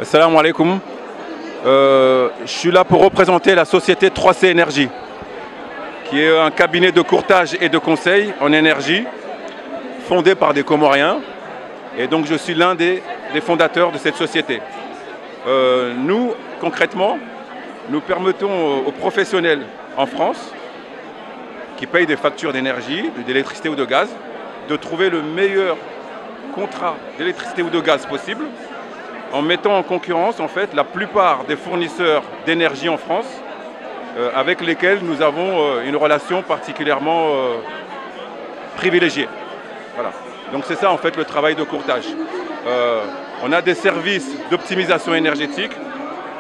Salam alaikum. Je suis là pour représenter la société 3C Énergie, qui est un cabinet de courtage et de conseil en énergie, fondé par des Comoriens. Et donc je suis l'un des fondateurs de cette société. Nous, concrètement, nous permettons aux professionnels en France, qui payent des factures d'énergie, d'électricité ou de gaz, de trouver le meilleur contrat d'électricité ou de gaz possible, en mettant en concurrence en fait la plupart des fournisseurs d'énergie en France avec lesquels nous avons une relation particulièrement privilégiée. Voilà. Donc c'est ça en fait le travail de courtage. On a des services d'optimisation énergétique.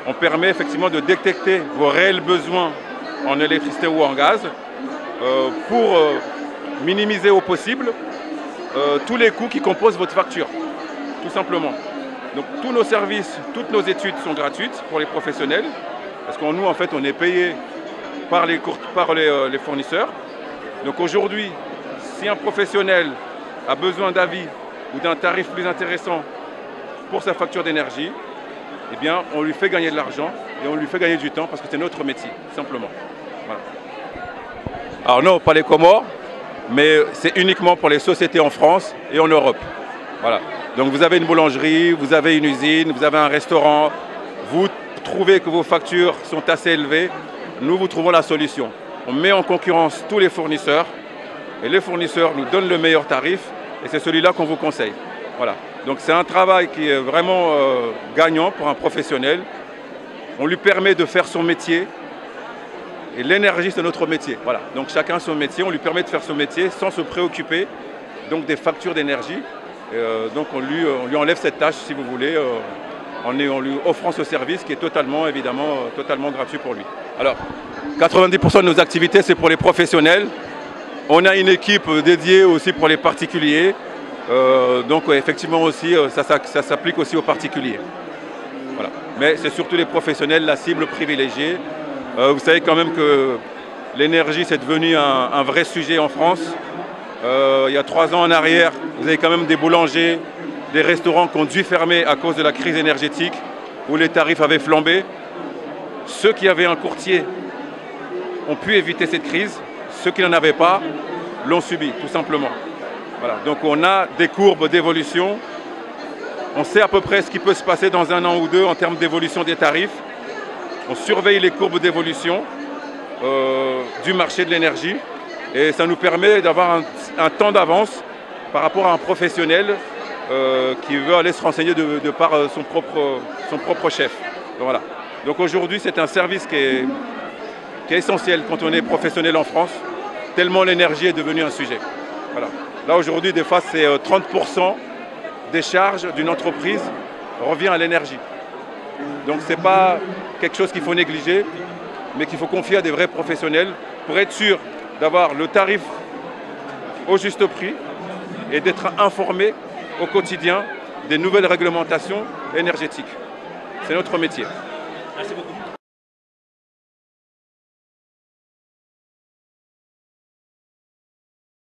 On permet effectivement de détecter vos réels besoins en électricité ou en gaz pour minimiser au possible tous les coûts qui composent votre facture, tout simplement. Donc tous nos services, toutes nos études sont gratuites pour les professionnels, parce que nous en fait on est payé par les fournisseurs. Donc aujourd'hui, si un professionnel a besoin d'avis ou d'un tarif plus intéressant pour sa facture d'énergie, eh bien on lui fait gagner de l'argent et on lui fait gagner du temps parce que c'est notre métier, simplement. Voilà. Alors non, pas les Comores, mais c'est uniquement pour les sociétés en France et en Europe. Voilà. Donc vous avez une boulangerie, vous avez une usine, vous avez un restaurant, vous trouvez que vos factures sont assez élevées, nous vous trouvons la solution. On met en concurrence tous les fournisseurs et les fournisseurs nous donnent le meilleur tarif et c'est celui-là qu'on vous conseille. Voilà. Donc c'est un travail qui est vraiment gagnant pour un professionnel. On lui permet de faire son métier et l'énergie c'est notre métier. Voilà. Donc chacun son métier, on lui permet de faire son métier sans se préoccuper donc, des factures d'énergie. Donc on lui enlève cette tâche, si vous voulez, en lui offrant ce service qui est totalement, évidemment, totalement gratuit pour lui. Alors, 90% de nos activités, c'est pour les professionnels. On a une équipe dédiée aussi pour les particuliers. Donc effectivement aussi, ça s'applique aussi aux particuliers. Voilà. Mais c'est surtout les professionnels, la cible privilégiée. Vous savez quand même que l'énergie, c'est devenu un vrai sujet en France. Il y a 3 ans en arrière, vous avez quand même des boulangers, des restaurants qui ont dû fermer à cause de la crise énergétique, où les tarifs avaient flambé. Ceux qui avaient un courtier ont pu éviter cette crise. Ceux qui n'en avaient pas l'ont subi, tout simplement. Voilà. Donc on a des courbes d'évolution. On sait à peu près ce qui peut se passer dans 1 an ou 2 en termes d'évolution des tarifs. On surveille les courbes d'évolution du marché de l'énergie. Et ça nous permet d'avoir un temps d'avance par rapport à un professionnel qui veut aller se renseigner de par son propre chef. Donc, voilà. Donc aujourd'hui, c'est un service qui est essentiel quand on est professionnel en France, tellement l'énergie est devenue un sujet. Voilà. Là aujourd'hui, des fois, c'est 30% des charges d'une entreprise revient à l'énergie. Donc ce n'est pas quelque chose qu'il faut négliger, mais qu'il faut confier à des vrais professionnels pour être sûr d'avoir le tarif au juste prix et d'être informé au quotidien des nouvelles réglementations énergétiques. C'est notre métier. Merci beaucoup.